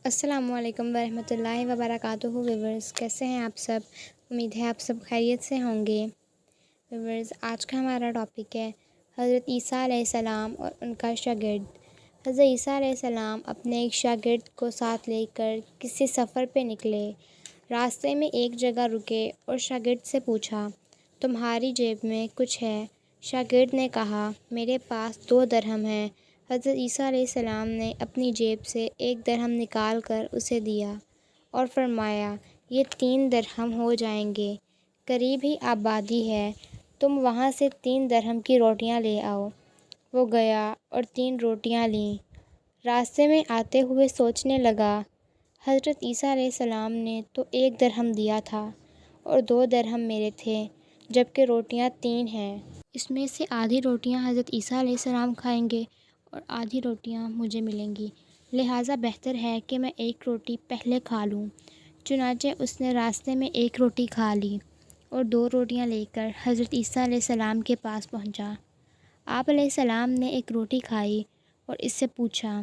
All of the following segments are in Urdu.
السلام علیکم ورحمۃ اللہ وبرکاتہ ویورز، کیسے ہیں آپ سب؟ امید ہے آپ سب خیریت سے ہوں گے۔ ویورز، آج کا ہمارا ٹاپک ہے حضرت عیسیٰ علیہ السلام اور ان کا شاگرد۔ حضرت عیسیٰ علیہ السلام اپنے ایک شاگرد کو ساتھ لے کر کسی سفر پہ نکلے۔ راستے میں ایک جگہ رکے اور شاگرد سے پوچھا، تمہاری جیب میں کچھ ہے؟ شاگرد نے کہا، میرے پاس 2 درہم ہیں۔ حضرت عیسیٰ علیہ السلام نے اپنی جیب سے 1 درہم نکال کر اسے دیا اور فرمایا، یہ 3 درہم ہو جائیں گے، قریب ہی آبادی ہے، تم وہاں سے 3 درہم کی روٹیاں لے آؤ۔ وہ گیا اور 3 روٹیاں لیں۔ راستے میں آتے ہوئے سوچنے لگا، حضرت عیسیٰ علیہ السلام نے تو 1 درہم دیا تھا اور 2 درہم میرے تھے، جبکہ روٹیاں 3 ہیں۔ اس میں سے آدھی روٹیاں حضرت عیسیٰ علیہ السلام کھائیں گے اور آدھی روٹیاں مجھے ملیں گی، لہٰذا بہتر ہے کہ میں 1 روٹی پہلے کھا لوں۔ چنانچہ اس نے راستے میں 1 روٹی کھا لی اور 2 روٹیاں لے کر حضرت عیسیٰ علیہ السلام کے پاس پہنچا۔ آپ علیہ السلام نے 1 روٹی کھائی اور اس سے پوچھا،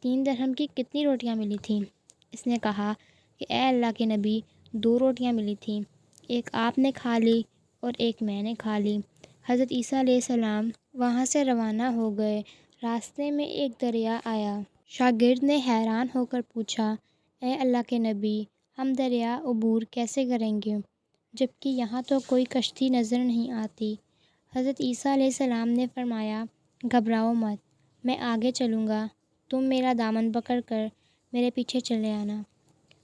3 درہم کی کتنی روٹیاں ملی تھیں؟ اس نے کہا کہ اے اللہ کے نبی، 2 روٹیاں ملی تھیں، ایک آپ نے کھا لی اور ایک میں نے کھا لی۔ حضرت عیسیٰ علیہ السلام وہاں سے روانہ ہو گئے۔ راستے میں ایک دریا آیا۔ شاگرد نے حیران ہو کر پوچھا، اے اللہ کے نبی، ہم دریا عبور کیسے کریں گے، جبکہ یہاں تو کوئی کشتی نظر نہیں آتی؟ حضرت عیسیٰ علیہ السلام نے فرمایا، گھبراؤ مت، میں آگے چلوں گا، تم میرا دامن پکڑ کر میرے پیچھے چلے آنا،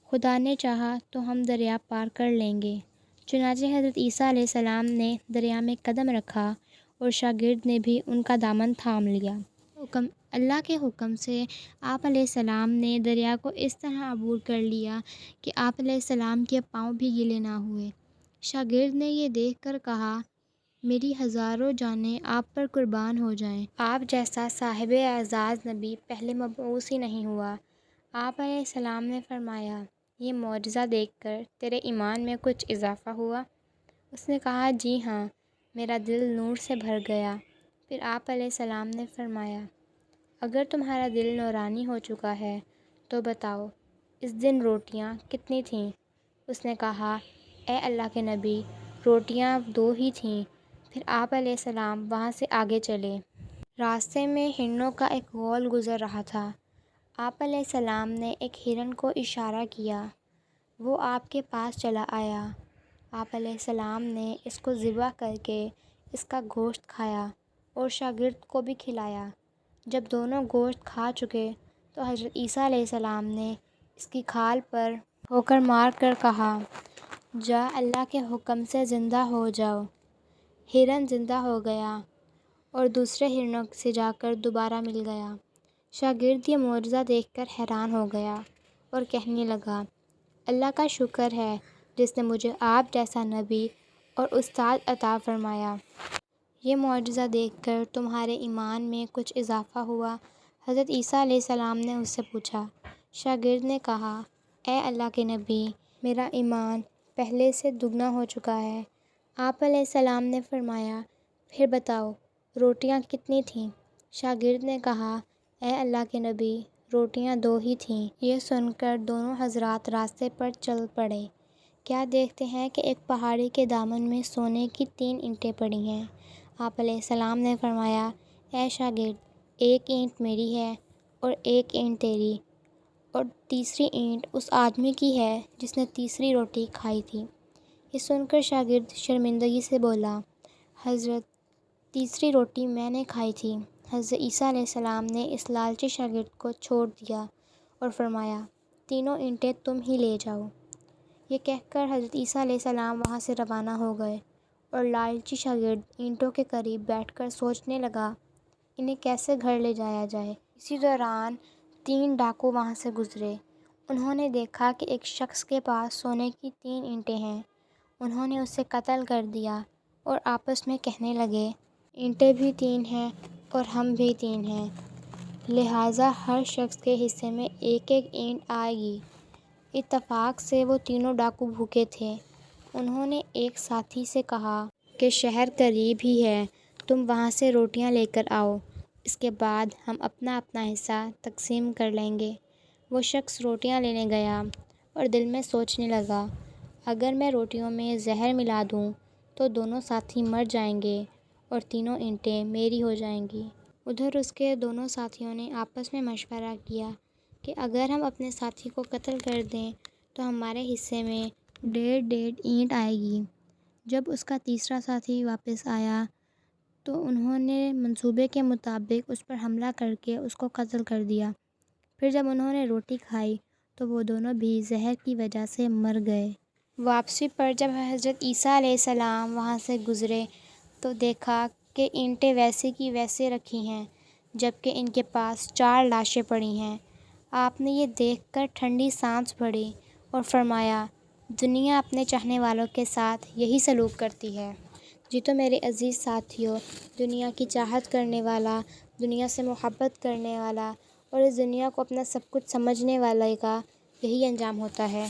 خدا نے چاہا تو ہم دریا پار کر لیں گے۔ چنانچہ حضرت عیسیٰ علیہ السلام نے دریا میں قدم رکھا اور شاگرد نے بھی ان کا دامن تھام لیا۔ اللہ کے حکم سے آپ علیہ السلام نے دریا کو اس طرح عبور کر لیا کہ آپ علیہ السلام کے پاؤں بھی گیلے نہ ہوئے۔ شاگرد نے یہ دیکھ کر کہا، میری ہزاروں جانیں آپ پر قربان ہو جائیں، آپ جیسا صاحب اعزاز نبی پہلے مبعوث ہی نہیں ہوا۔ آپ علیہ السلام نے فرمایا، یہ معجزہ دیکھ کر تیرے ایمان میں کچھ اضافہ ہوا؟ اس نے کہا، جی ہاں، میرا دل نور سے بھر گیا۔ پھر آپ علیہ السلام نے فرمایا، اگر تمہارا دل نورانی ہو چکا ہے تو بتاؤ، اس دن روٹیاں کتنی تھیں؟ اس نے کہا، اے اللہ کے نبی، روٹیاں 2 ہی تھیں۔ پھر آپ علیہ السلام وہاں سے آگے چلے۔ راستے میں ہرنوں کا ایک غول گزر رہا تھا۔ آپ علیہ السلام نے ایک ہرن کو اشارہ کیا، وہ آپ کے پاس چلا آیا۔ آپ علیہ السلام نے اس کو ذبح کر کے اس کا گوشت کھایا اور شاگرد کو بھی کھلایا۔ جب دونوں گوشت کھا چکے تو حضرت عیسیٰ علیہ السلام نے اس کی کھال پر ٹھوکر مار کر کہا، جا اللہ کے حکم سے زندہ ہو جاؤ۔ ہرن زندہ ہو گیا اور دوسرے ہرنوں سے جا کر دوبارہ مل گیا۔ شاگرد یہ معجزہ دیکھ کر حیران ہو گیا اور کہنے لگا، اللہ کا شکر ہے جس نے مجھے آپ جیسا نبی اور استاد عطا فرمایا۔ یہ معجزہ دیکھ کر تمہارے ایمان میں کچھ اضافہ ہوا؟ حضرت عیسیٰ علیہ السلام نے اس سے پوچھا۔ شاگرد نے کہا، اے اللہ کے نبی، میرا ایمان پہلے سے دگنا ہو چکا ہے۔ آپ علیہ السلام نے فرمایا، پھر بتاؤ، روٹیاں کتنی تھیں؟ شاگرد نے کہا، اے اللہ کے نبی، روٹیاں 2 ہی تھیں۔ یہ سن کر دونوں حضرات راستے پر چل پڑے۔ کیا دیکھتے ہیں کہ ایک پہاڑی کے دامن میں سونے کی 3 اینٹیں پڑی ہیں۔ آپ علیہ السلام نے فرمایا، اے شاگرد، 1 اینٹ میری ہے اور 1 اینٹ تیری، اور تیسری اینٹ اس آدمی کی ہے جس نے تیسری روٹی کھائی تھی۔ یہ سن کر شاگرد شرمندگی سے بولا، حضرت، تیسری روٹی میں نے کھائی تھی۔ حضرت عیسیٰ علیہ السلام نے اس لالچی شاگرد کو چھوڑ دیا اور فرمایا، تینوں اینٹیں تم ہی لے جاؤ۔ یہ کہہ کر حضرت عیسیٰ علیہ السلام وہاں سے روانہ ہو گئے اور لالچی شاگرد اینٹوں کے قریب بیٹھ کر سوچنے لگا، انہیں کیسے گھر لے جایا جائے۔ اسی دوران 3 ڈاکو وہاں سے گزرے۔ انہوں نے دیکھا کہ ایک شخص کے پاس سونے کی 3 اینٹیں ہیں۔ انہوں نے اسے قتل کر دیا اور آپس میں کہنے لگے، اینٹیں بھی 3 ہیں اور ہم بھی 3 ہیں، لہٰذا ہر شخص کے حصے میں 1 اینٹ آئے گی۔ اتفاق سے وہ تینوں ڈاکو بھوکے تھے۔ انہوں نے ایک ساتھی سے کہا کہ شہر قریب ہی ہے، تم وہاں سے روٹیاں لے کر آؤ، اس کے بعد ہم اپنا اپنا حصہ تقسیم کر لیں گے۔ وہ شخص روٹیاں لینے گیا اور دل میں سوچنے لگا، اگر میں روٹیوں میں زہر ملا دوں تو دونوں ساتھی مر جائیں گے اور تینوں اینٹیں میری ہو جائیں گی۔ ادھر اس کے دونوں ساتھیوں نے آپس میں مشورہ کیا کہ اگر ہم اپنے ساتھی کو قتل کر دیں تو ہمارے حصے میں 1.5 اینٹ آئے گی۔ جب اس کا تیسرا ساتھی واپس آیا تو انہوں نے منصوبے کے مطابق اس پر حملہ کر کے اس کو قتل کر دیا۔ پھر جب انہوں نے روٹی کھائی تو وہ دونوں بھی زہر کی وجہ سے مر گئے۔ واپسی پر جب حضرت عیسیٰ علیہ السلام وہاں سے گزرے تو دیکھا کہ اینٹیں ویسے کی ویسے رکھی ہیں جبکہ ان کے پاس 4 لاشیں پڑی ہیں۔ آپ نے یہ دیکھ کر ٹھنڈی سانس بھری اور فرمایا، دنیا اپنے چاہنے والوں کے ساتھ یہی سلوک کرتی ہے۔ جی تو میرے عزیز ساتھیوں، دنیا کی چاہت کرنے والا، دنیا سے محبت کرنے والا اور اس دنیا کو اپنا سب کچھ سمجھنے والے کا یہی انجام ہوتا ہے۔